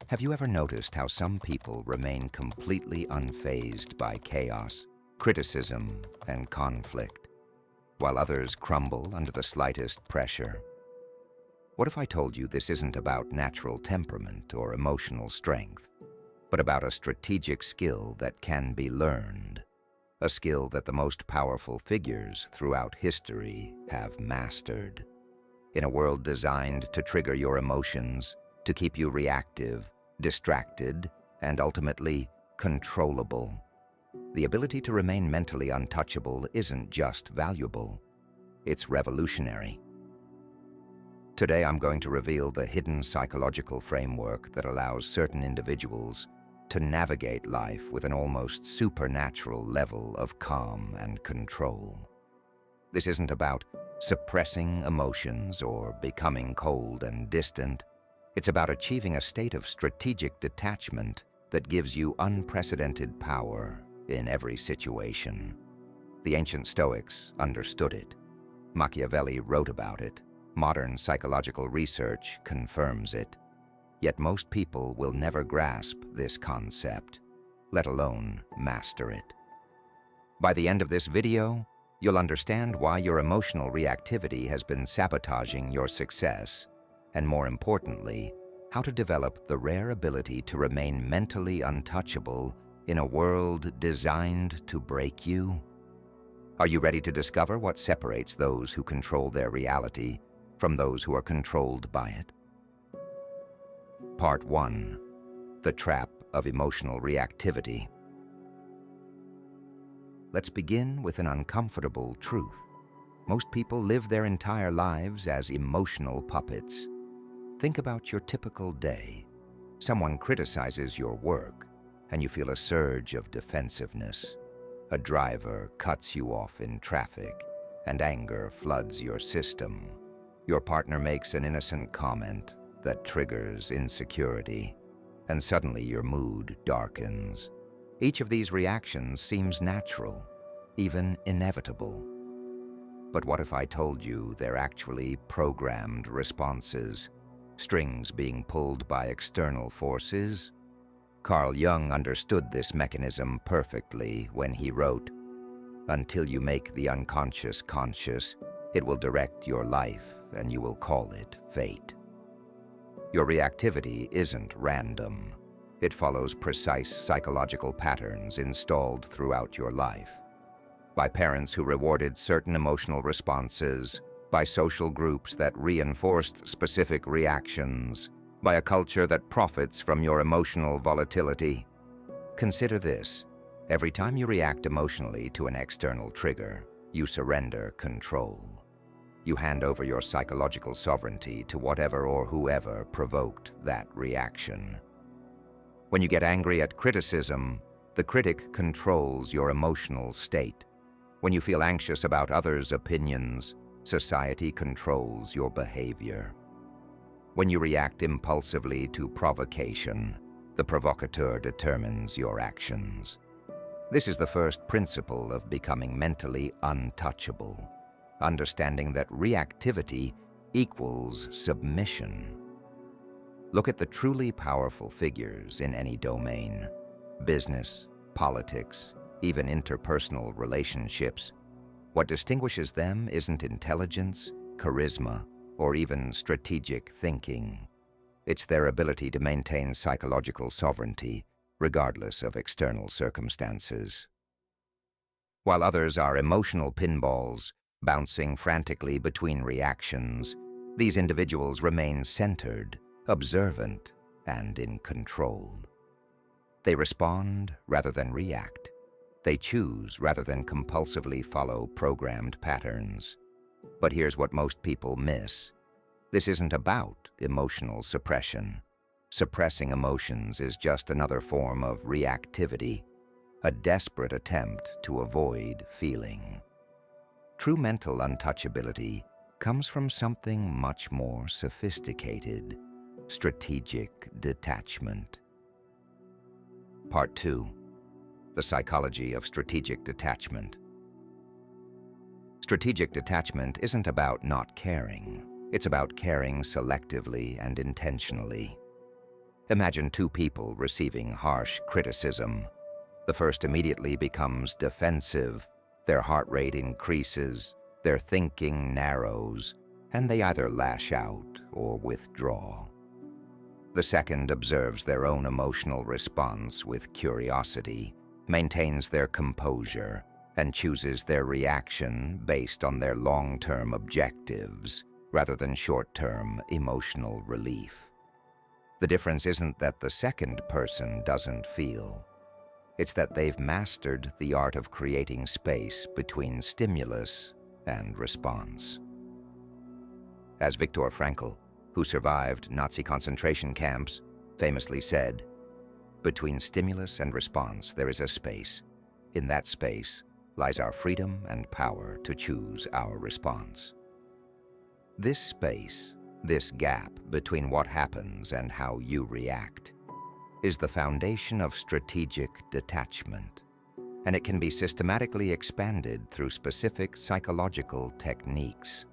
Have you ever noticed how some people remain completely unfazed by chaos, criticism, and conflict, while others crumble under the slightest pressure? What if I told you this isn't about natural temperament or emotional strength, but about a strategic skill that can be learned, a skill that the most powerful figures throughout history have mastered? In a world designed to trigger your emotions, to keep you reactive, distracted, and ultimately controllable, the ability to remain mentally untouchable isn't just valuable, it's revolutionary. Today I'm going to reveal the hidden psychological framework that allows certain individuals to navigate life with an almost supernatural level of calm and control. This isn't about suppressing emotions or becoming cold and distant. It's about achieving a state of strategic detachment that gives you unprecedented power in every situation. The ancient Stoics understood it. Machiavelli wrote about it. Modern psychological research confirms it. Yet most people will never grasp this concept, let alone master it. By the end of this video, you'll understand why your emotional reactivity has been sabotaging your success, and more importantly, how to develop the rare ability to remain mentally untouchable in a world designed to break you. Are you ready to discover what separates those who control their reality from those who are controlled by it? Part 1. The Trap of Emotional Reactivity. Let's begin with an uncomfortable truth. Most people live their entire lives as emotional puppets. Think about your typical day. Someone criticizes your work, and you feel a surge of defensiveness. A driver cuts you off in traffic, and anger floods your system. Your partner makes an innocent comment that triggers insecurity, and suddenly your mood darkens. Each of these reactions seems natural, even inevitable. But what if I told you they're actually programmed responses, strings being pulled by external forces? Carl Jung understood this mechanism perfectly when he wrote, "Until you make the unconscious conscious, it will direct your life and you will call it fate." Your reactivity isn't random. It follows precise psychological patterns installed throughout your life. By parents who rewarded certain emotional responses, by social groups that reinforced specific reactions, by a culture that profits from your emotional volatility. Consider this: every time you react emotionally to an external trigger, you surrender control. You hand over your psychological sovereignty to whatever or whoever provoked that reaction. When you get angry at criticism, the critic controls your emotional state. When you feel anxious about others' opinions, society controls your behavior. When you react impulsively to provocation, the provocateur determines your actions. This is the first principle of becoming mentally untouchable, understanding that reactivity equals submission. Look at the truly powerful figures in any domain: business, politics, even interpersonal relationships. What distinguishes them isn't intelligence, charisma, or even strategic thinking. It's their ability to maintain psychological sovereignty, regardless of external circumstances. While others are emotional pinballs, bouncing frantically between reactions, these individuals remain centered, observant, and in control. They respond rather than react. They choose rather than compulsively follow programmed patterns. But here's what most people miss. This isn't about emotional suppression. Suppressing emotions is just another form of reactivity, a desperate attempt to avoid feeling. True mental untouchability comes from something much more sophisticated: strategic detachment. Part 2. The Psychology of Strategic Detachment. Strategic detachment isn't about not caring. It's about caring selectively and intentionally. Imagine two people receiving harsh criticism. The first immediately becomes defensive, their heart rate increases, their thinking narrows, and they either lash out or withdraw. The second observes their own emotional response with curiosity, maintains their composure, and chooses their reaction based on their long-term objectives rather than short-term emotional relief. The difference isn't that the second person doesn't feel. It's that they've mastered the art of creating space between stimulus and response. As Viktor Frankl, who survived Nazi concentration camps, famously said, "Between stimulus and response there is a space. In that space lies our freedom and power to choose our response." This space, this gap between what happens and how you react, is the foundation of strategic detachment, and it can be systematically expanded through specific psychological techniques.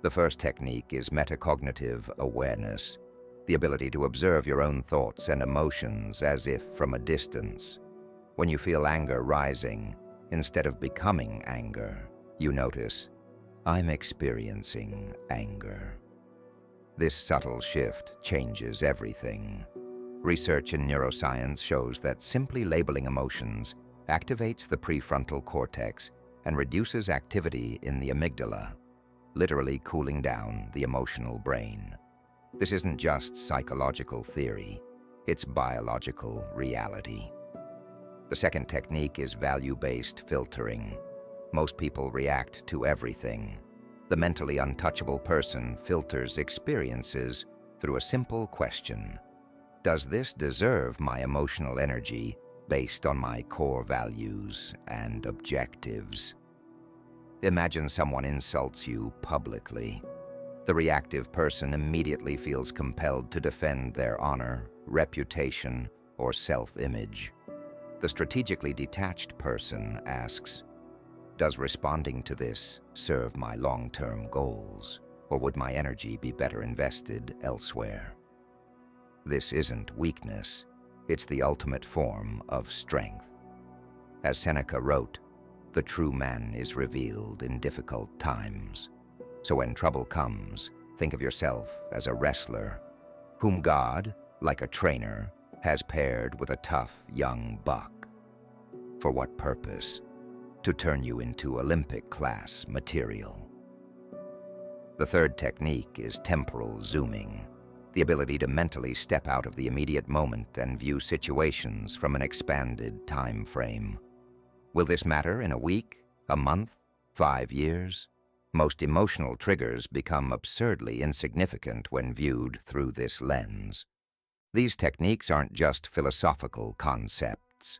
The first technique is metacognitive awareness, the ability to observe your own thoughts and emotions as if from a distance. When you feel anger rising, instead of becoming anger, you notice, "I'm experiencing anger." This subtle shift changes everything. Research in neuroscience shows that simply labeling emotions activates the prefrontal cortex and reduces activity in the amygdala, literally cooling down the emotional brain. This isn't just psychological theory, it's biological reality. The second technique is value-based filtering. Most people react to everything. The mentally untouchable person filters experiences through a simple question. Does this deserve my emotional energy based on my core values and objectives? Imagine someone insults you publicly. The reactive person immediately feels compelled to defend their honor, reputation, or self-image. The strategically detached person asks, "Does responding to this serve my long-term goals, or would my energy be better invested elsewhere?" This isn't weakness, it's the ultimate form of strength. As Seneca wrote, "The true man is revealed in difficult times." So when trouble comes, think of yourself as a wrestler, whom God, like a trainer, has paired with a tough young buck. For what purpose? To turn you into Olympic-class material. The third technique is temporal zooming, the ability to mentally step out of the immediate moment and view situations from an expanded time frame. Will this matter in a week, a month, 5 years? Most emotional triggers become absurdly insignificant when viewed through this lens. These techniques aren't just philosophical concepts.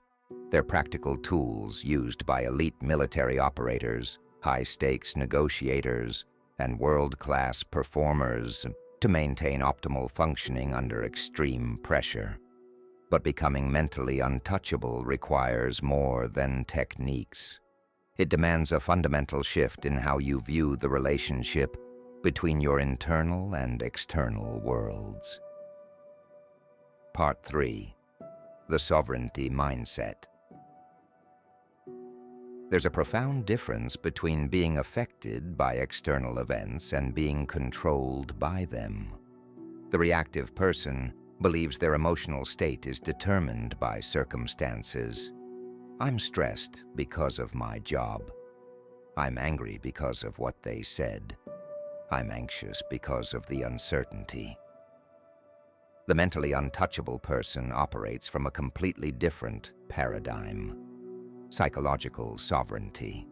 They're practical tools used by elite military operators, high-stakes negotiators, and world-class performers to maintain optimal functioning under extreme pressure. But becoming mentally untouchable requires more than techniques. It demands a fundamental shift in how you view the relationship between your internal and external worlds. Part 3. The Sovereignty Mindset. There's a profound difference between being affected by external events and being controlled by them. The reactive person believes their emotional state is determined by circumstances. "I'm stressed because of my job. I'm angry because of what they said. I'm anxious because of the uncertainty." The mentally untouchable person operates from a completely different paradigm: psychological sovereignty.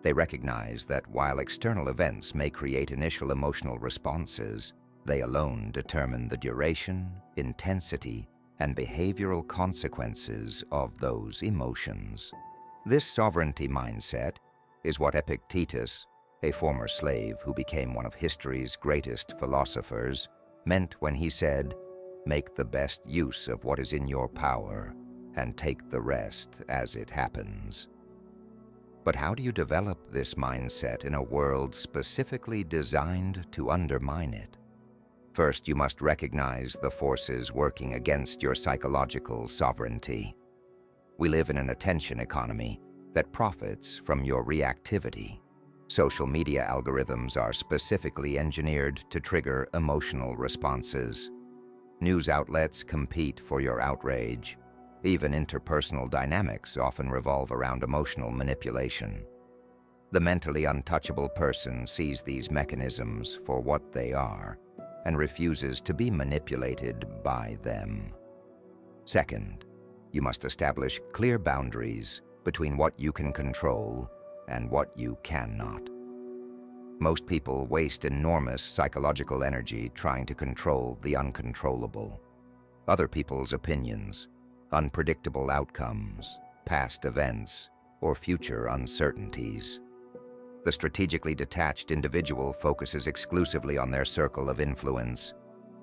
They recognize that while external events may create initial emotional responses, they alone determine the duration, intensity, and behavioral consequences of those emotions. This sovereignty mindset is what Epictetus, a former slave who became one of history's greatest philosophers, meant when he said, "Make the best use of what is in your power, and take the rest as it happens." But how do you develop this mindset in a world specifically designed to undermine it? First, you must recognize the forces working against your psychological sovereignty. We live in an attention economy that profits from your reactivity. Social media algorithms are specifically engineered to trigger emotional responses. News outlets compete for your outrage. Even interpersonal dynamics often revolve around emotional manipulation. The mentally untouchable person sees these mechanisms for what they are and refuses to be manipulated by them. Second, you must establish clear boundaries between what you can control and what you cannot. Most people waste enormous psychological energy trying to control the uncontrollable. Other people's opinions, unpredictable outcomes, past events, or future uncertainties. The strategically detached individual focuses exclusively on their circle of influence,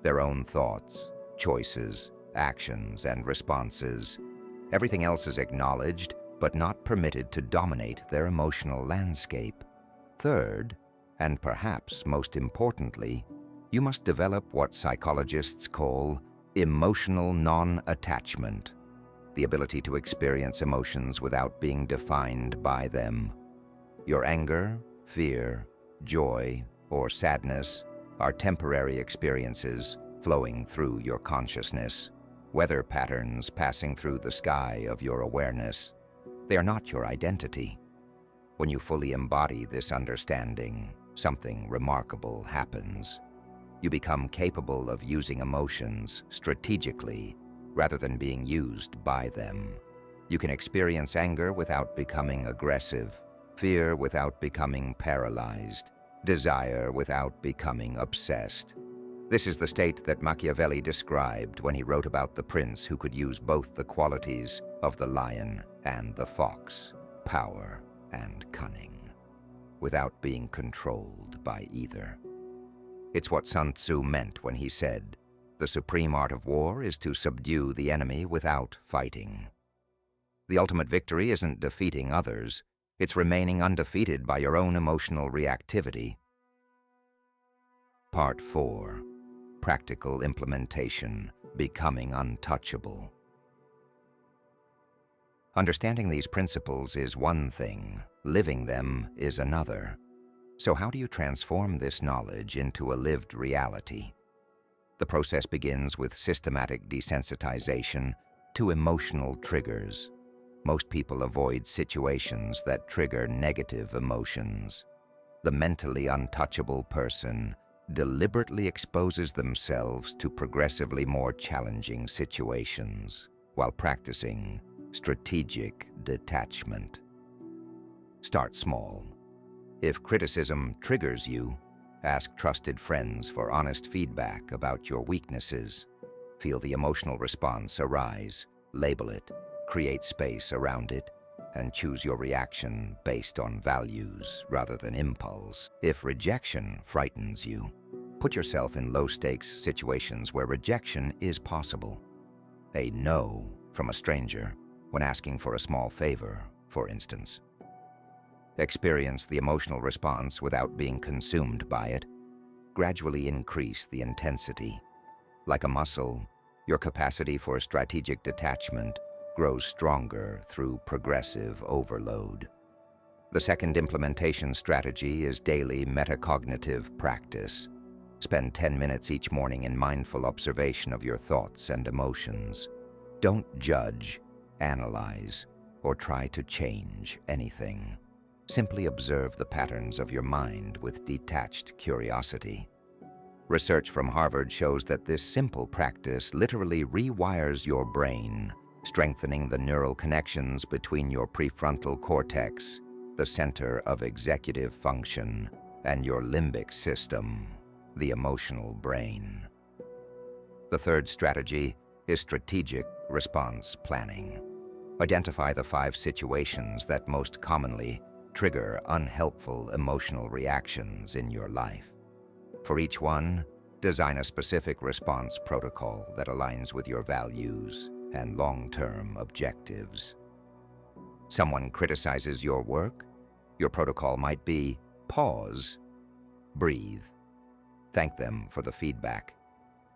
their own thoughts, choices, actions, and responses. Everything else is acknowledged, but not permitted to dominate their emotional landscape. Third, and perhaps most importantly, you must develop what psychologists call emotional non-attachment, the ability to experience emotions without being defined by them. Your anger, fear, joy, or sadness are temporary experiences flowing through your consciousness, weather patterns passing through the sky of your awareness. They are not your identity. When you fully embody this understanding, something remarkable happens. You become capable of using emotions strategically rather than being used by them. You can experience anger without becoming aggressive, fear without becoming paralyzed, desire without becoming obsessed. This is the state that Machiavelli described when he wrote about the prince who could use both the qualities of the lion and the fox, power and cunning, without being controlled by either. It's what Sun Tzu meant when he said, "The supreme art of war is to subdue the enemy without fighting." The ultimate victory isn't defeating others, it's remaining undefeated by your own emotional reactivity. Part 4. Practical implementation, becoming untouchable. Understanding these principles is one thing, living them is another. So how do you transform this knowledge into a lived reality? The process begins with systematic desensitization to emotional triggers. Most people avoid situations that trigger negative emotions. The mentally untouchable person deliberately exposes themselves to progressively more challenging situations while practicing strategic detachment. Start small. If criticism triggers you, ask trusted friends for honest feedback about your weaknesses. Feel the emotional response arise, label it, create space around it, and choose your reaction based on values rather than impulse. If rejection frightens you, put yourself in low-stakes situations where rejection is possible. A no from a stranger when asking for a small favor, for instance. Experience the emotional response without being consumed by it. Gradually increase the intensity. Like a muscle, your capacity for strategic detachment grows stronger through progressive overload. The second implementation strategy is daily metacognitive practice. Spend 10 minutes each morning in mindful observation of your thoughts and emotions. Don't judge, analyze, or try to change anything. Simply observe the patterns of your mind with detached curiosity. Research from Harvard shows that this simple practice literally rewires your brain, strengthening the neural connections between your prefrontal cortex, the center of executive function, and your limbic system, the emotional brain. The third strategy is strategic response planning. Identify the 5 situations that most commonly trigger unhelpful emotional reactions in your life. For each one, design a specific response protocol that aligns with your values and long-term objectives. Someone criticizes your work, your protocol might be pause, breathe, thank them for the feedback,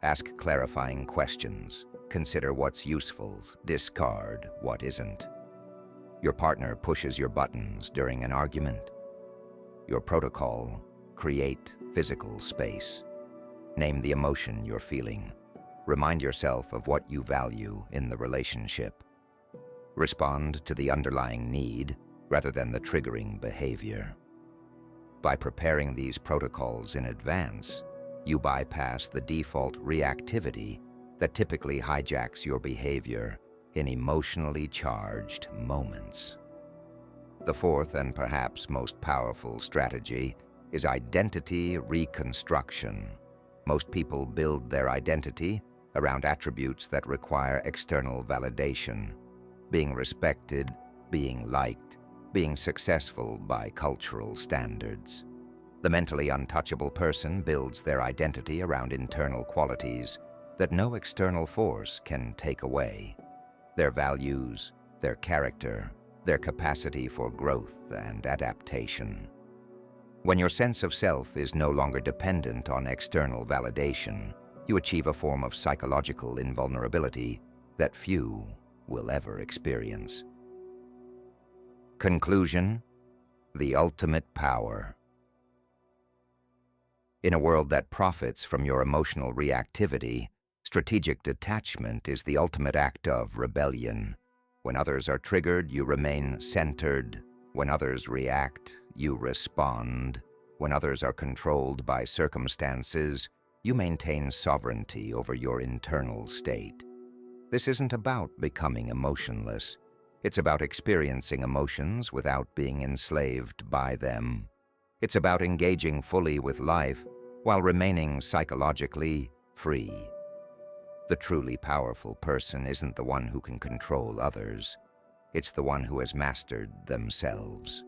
Ask clarifying questions. Consider what's useful, discard what isn't. Your partner pushes your buttons during an argument. Your protocol: create physical space. Name the emotion you're feeling. Remind yourself of what you value in the relationship. Respond to the underlying need rather than the triggering behavior. By preparing these protocols in advance, you bypass the default reactivity that typically hijacks your behavior in emotionally charged moments. The fourth and perhaps most powerful strategy is identity reconstruction. Most people build their identity around attributes that require external validation: being respected, being liked, being successful by cultural standards. The mentally untouchable person builds their identity around internal qualities that no external force can take away: their values, their character, their capacity for growth and adaptation. When your sense of self is no longer dependent on external validation, you achieve a form of psychological invulnerability that few will ever experience. Conclusion: the ultimate power. In a world that profits from your emotional reactivity, strategic detachment is the ultimate act of rebellion. When others are triggered, you remain centered. When others react, you respond. When others are controlled by circumstances, you maintain sovereignty over your internal state. This isn't about becoming emotionless. It's about experiencing emotions without being enslaved by them. It's about engaging fully with life while remaining psychologically free. The truly powerful person isn't the one who can control others. It's the one who has mastered themselves.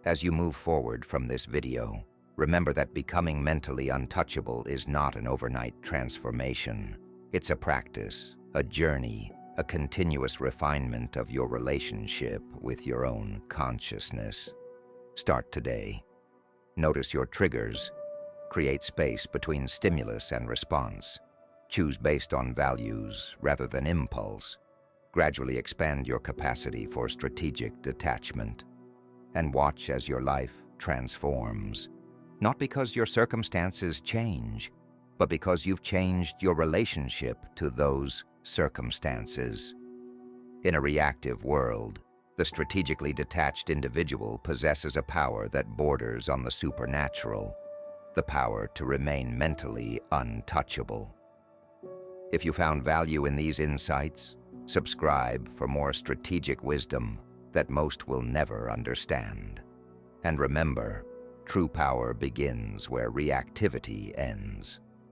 As you move forward from this video, remember that becoming mentally untouchable is not an overnight transformation. It's a practice, a journey, a continuous refinement of your relationship with your own consciousness. Start today. Notice your triggers. Create space between stimulus and response. Choose based on values rather than impulse. Gradually expand your capacity for strategic detachment. And watch as your life transforms. Not because your circumstances change, but because you've changed your relationship to those circumstances. In a reactive world, the strategically detached individual possesses a power that borders on the supernatural, the power to remain mentally untouchable. If you found value in these insights, subscribe for more strategic wisdom that most will never understand. And remember, true power begins where reactivity ends.